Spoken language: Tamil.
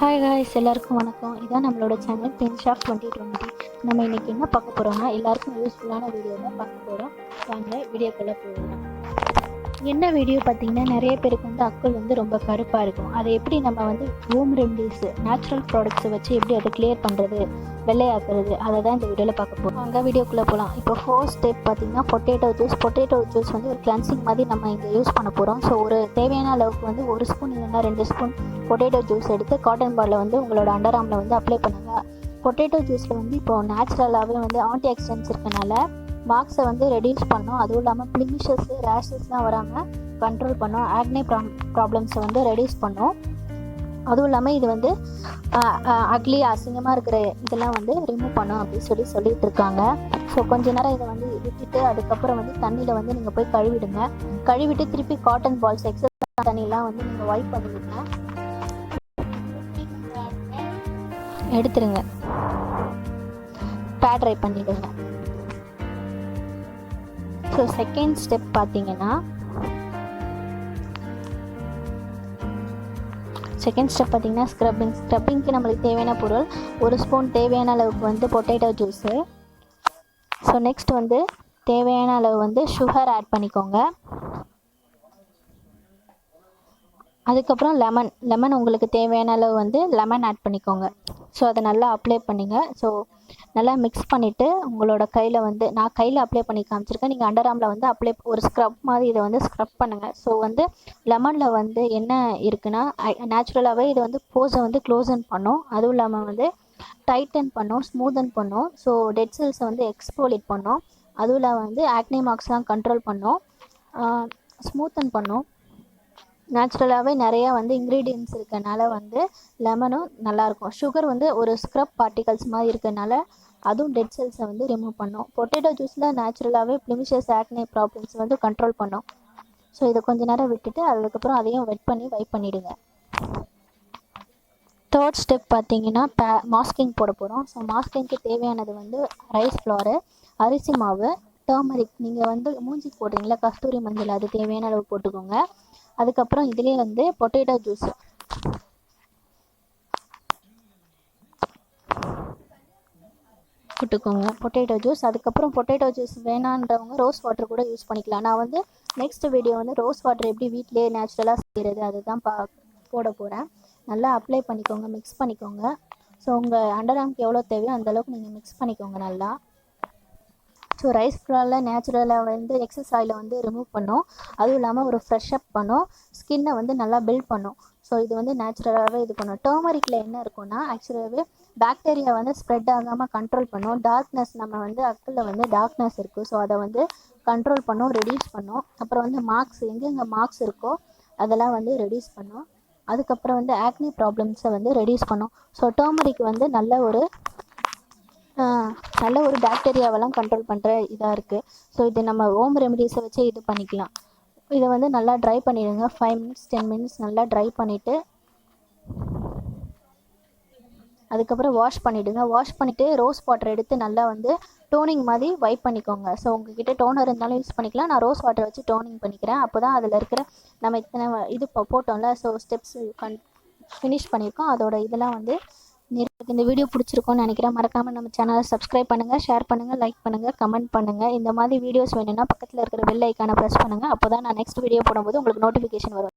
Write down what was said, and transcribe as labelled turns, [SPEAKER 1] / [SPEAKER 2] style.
[SPEAKER 1] ஹாய் காய்ஸ், எல்லாருக்கும் வணக்கம். இதான் நம்மளோட சேனல் பிஞ்ச் ஆஃப் 2020. நம்ம இன்றைக்கி என்ன பார்க்க போகிறோம்னா, எல்லாருக்கும் யூஸ்ஃபுல்லான வீடியோ தான் பார்க்க போகிறோம். வாங்க வீடியோக்குள்ளே போகலாம். என்ன வீடியோ பார்த்தீங்கன்னா, நிறைய பேருக்கு வந்து அக்குள் வந்து ரொம்ப கருப்பாக இருக்கும். அதை எப்படி நம்ம வந்து ஹோம் ரெமடிஸ், நேச்சுரல் ப்ராடக்ட்ஸை வச்சு எப்படி அதை கிளியர் பண்ணுறது, வெள்ளையாக்குறது, அதை தான் இந்த வீடியோவில் பார்க்க போகிறோம். வாங்க வீடியோக்குள்ளே போகலாம். இப்போ ஃபர்ஸ்ட் ஸ்டெப் பார்த்தீங்கன்னா, பொட்டேட்டோ ஜூஸ் வந்து ஒரு கிளென்சிங் மாதிரி நம்ம இங்கே யூஸ் பண்ண போகிறோம். ஸோ ஒரு தேவையான அளவுக்கு வந்து 1 ஸ்பூன் இல்லைன்னா 2 ஸ்பூன் பொட்டேட்டோ ஜூஸ் எடுத்து காட்டன் பாலில் வந்து உங்களோட அண்டர்ஆர்மில் வந்து அப்ளை பண்ணுங்கள். பொட்டேட்டோ ஜூஸில் வந்து இப்போது நேச்சுரலாகவே வந்து ஆன்டி ஆக்சிடென்ட்ஸ் இருக்கனால மார்க்ஸை வந்து ரெடியூஸ் பண்ணோம். அதுவும் இல்லாமல் பிளிமிஷஸ், ரேஷஸ்லாம் வராமல் கண்ட்ரோல் பண்ணோம். ஆக்னே ப்ராப்ளம்ஸை வந்து ரெடியூஸ் பண்ணோம். அதுவும் இல்லாமல் இது வந்து அக்லி அசிங்கமாக இருக்கிற இதெல்லாம் வந்து ரிமூவ் பண்ணோம் அப்படின்னு சொல்லிட்டு இருக்காங்க. ஸோ கொஞ்ச நேரம் இதை வந்து விட்டுட்டு அதுக்கப்புறம் வந்து தண்ணியில் வந்து நீங்கள் போய் கழுவிட்டு திருப்பி காட்டன் பால்ஸ் எக்ஸஸ் தண்ணியெலாம் வந்து நீங்கள் வைப் பண்ணிவிடுங்க, எடுத்துருங்க, பேட் ட்ரை பண்ணிவிடுங்க. ஸோ செகண்ட் ஸ்டெப் பார்த்தீங்கன்னா, ஸ்க்ரப்பிங்க்கு நம்மளுக்கு தேவையான பொருள் 1 ஸ்பூன் தேவையான அளவுக்கு வந்து பொட்டேட்டோ ஜூஸு. ஸோ நெக்ஸ்ட் வந்து தேவையான அளவு வந்து சுகர் ஆட் பண்ணிக்கோங்க. அதுக்கப்புறம் லெமன் உங்களுக்கு தேவையான அளவு வந்து லெமன் ஆட் பண்ணிக்கோங்க. ஸோ அதை நல்லா அப்ளை பண்ணிங்க. ஸோ நல்லா மிக்ஸ் பண்ணிவிட்டு உங்களோட கையில் வந்து, நான் கையில் அப்ளை பண்ணி காமிச்சிருக்கேன், நீங்கள் அண்டர்ஆர்மில் வந்து ஒரு ஸ்க்ரப் மாதிரி இதை வந்து ஸ்க்ரப் பண்ணுங்கள். ஸோ வந்து லெமனில் வந்து என்ன இருக்குன்னா, நேச்சுரலாகவே இது வந்து போஸை வந்து க்ளோசன் பண்ணும். அதுவும் இல்லாமல் வந்து டைட்டன் பண்ணும், ஸ்மூதன் பண்ணும். ஸோ டெட் செல்ஸை வந்து எக்ஸ்போலிட் பண்ணும். அதுவும் இல்லாமல் வந்து ஆக்னே மார்க்ஸ்லாம் கண்ட்ரோல் பண்ணும், ஸ்மூத்தன் பண்ணும். நேச்சுரலாகவே நிறையா வந்து இன்க்ரீடியன்ட்ஸ் இருக்கனால வந்து லெமனும் நல்லாயிருக்கும். சுகர் வந்து ஒரு ஸ்க்ரப் பார்ட்டிகல்ஸ் மாதிரி இருக்கனால அதுவும் டெட் செல்ஸை வந்து ரிமூவ் பண்ணும். பொட்டேட்டோ ஜூஸில் நேச்சுரலாகவே பிளிமிஷஸ், ஆக்னே ப்ராப்ளம்ஸ் வந்து கண்ட்ரோல் பண்ணும். ஸோ இதை கொஞ்சம் நேரம் விட்டுட்டு அதுக்கப்புறம் அதையும் வெட் பண்ணி வைப் பண்ணிவிடுங்க. தேர்ட் ஸ்டெப் பார்த்தீங்கன்னா, மாஸ்கிங் போட போகிறோம். ஸோ மாஸ்கிங்க்கு தேவையானது வந்து ரைஸ் ஃப்ளாரு, அரிசி மாவு, டர்மரிக், நீங்கள் வந்து மூஞ்சிக்கு போடுறீங்களா கஸ்தூரி மஞ்சள், அது தேவையான அளவு போட்டுக்கோங்க. அதுக்கப்புறம் இதுலேயே வந்து பொட்டேட்டோ ஜூஸ் போட்டுக்கோங்க, பொட்டேட்டோ ஜூஸ். அதுக்கப்புறம் பொட்டேட்டோ ஜூஸ் வேணான்றவங்க ரோஸ் வாட்டர் கூட யூஸ் பண்ணிக்கலாம். நான் வந்து நெக்ஸ்ட் வீடியோ வந்து ரோஸ் வாட்டர் எப்படி வீட்டிலே நேச்சுரலாக செய்கிறது அதுதான் போட போகிறேன். நல்லா அப்ளை பண்ணிக்கோங்க, மிக்ஸ் பண்ணிக்கோங்க. ஸோ உங்கள் அண்டர்ஆர்ம்க்கு எவ்வளோ தேவையோ அந்தளவுக்கு நீங்கள் மிக்ஸ் பண்ணிக்கோங்க நல்லா. ஸோ ரைஸ் ஃப்ளாரில் நேச்சுரலாக வந்து எக்ஸஸ் ஆயிலை வந்து ரிமூவ் பண்ணும். அதுவும் இல்லாமல் ஒரு ஃப்ரெஷ் அப் பண்ணும், ஸ்கின்னை வந்து நல்லா பில்ட் பண்ணும். ஸோ இது வந்து நேச்சுரலாகவே இது பண்ணும். டர்மரிக்கில் என்ன இருக்குன்னா, ஆக்சுவலாகவே பாக்டீரியா வந்து ஸ்ப்ரெட் ஆகாமல் கண்ட்ரோல் பண்ணும். டார்க்னஸ், நம்ம வந்து அக்கில் வந்து டார்க்னஸ் இருக்குது, ஸோ அதை வந்து கண்ட்ரோல் பண்ணும், ரெடியூஸ் பண்ணும். அப்புறம் வந்து மார்க்ஸ், எங்கெங்கே மார்க்ஸ் இருக்கோ அதெல்லாம் வந்து ரெடியூஸ் பண்ணும். அதுக்கப்புறம் வந்து ஆக்னி ப்ராப்ளம்ஸை வந்து ரெடியூஸ் பண்ணும். ஸோ டர்மரிக் வந்து நல்ல ஒரு பாக்டீரியாவெல்லாம் கண்ட்ரோல் பண்ணுற இதாக இருக்குது. ஸோ இது நம்ம ஹோம் ரெமடிஸை வச்சு இது பண்ணிக்கலாம். இதை வந்து நல்லா ட்ரை பண்ணிடுங்க. 5 மினிட்ஸ் 10 மினிட்ஸ் நல்லா ட்ரை பண்ணிவிட்டு அதுக்கப்புறம் வாஷ் பண்ணிவிடுங்க. வாஷ் பண்ணிவிட்டு ரோஸ் வாட்டர் எடுத்து நல்லா வந்து டோனிங் மாதிரி வைப் பண்ணிக்கோங்க. ஸோ உங்கள்கிட்ட டோனர் இருந்தாலும் யூஸ் பண்ணிக்கலாம். நான் ரோஸ் வாட்டர் வச்சு டோனிங் பண்ணிக்கிறேன். அப்போ தான் அதில் இருக்கிற நம்ம இத்தனை இது போட்டோம்ல, ஸோ ஸ்டெப்ஸ் ஃபினிஷ் பண்ணியிருக்கோம், அதோட இதெல்லாம் வந்து இந்த வீடியோ பிடிச்சிருக்கோன்னு நினைக்கிறேன். மறக்காமல் நம்ம சேனலை சப்ஸ்கிரைப் பண்ணுங்கள், ஷேர் பண்ணுங்கள், லைக் பண்ணுங்கள், கமெண்ட் பண்ணுங்கள். இந்த மாதிரி வீடியோஸ் வேணும்னா பக்கத்தில் இருக்கிற பெல் ஐக்கானை ப்ரெஸ் பண்ணுங்கள். அப்போ தான் நான் நெக்ஸ்ட் வீடியோ போடும்போது உங்களுக்கு நோட்டிஃபிகேஷன் வரும்.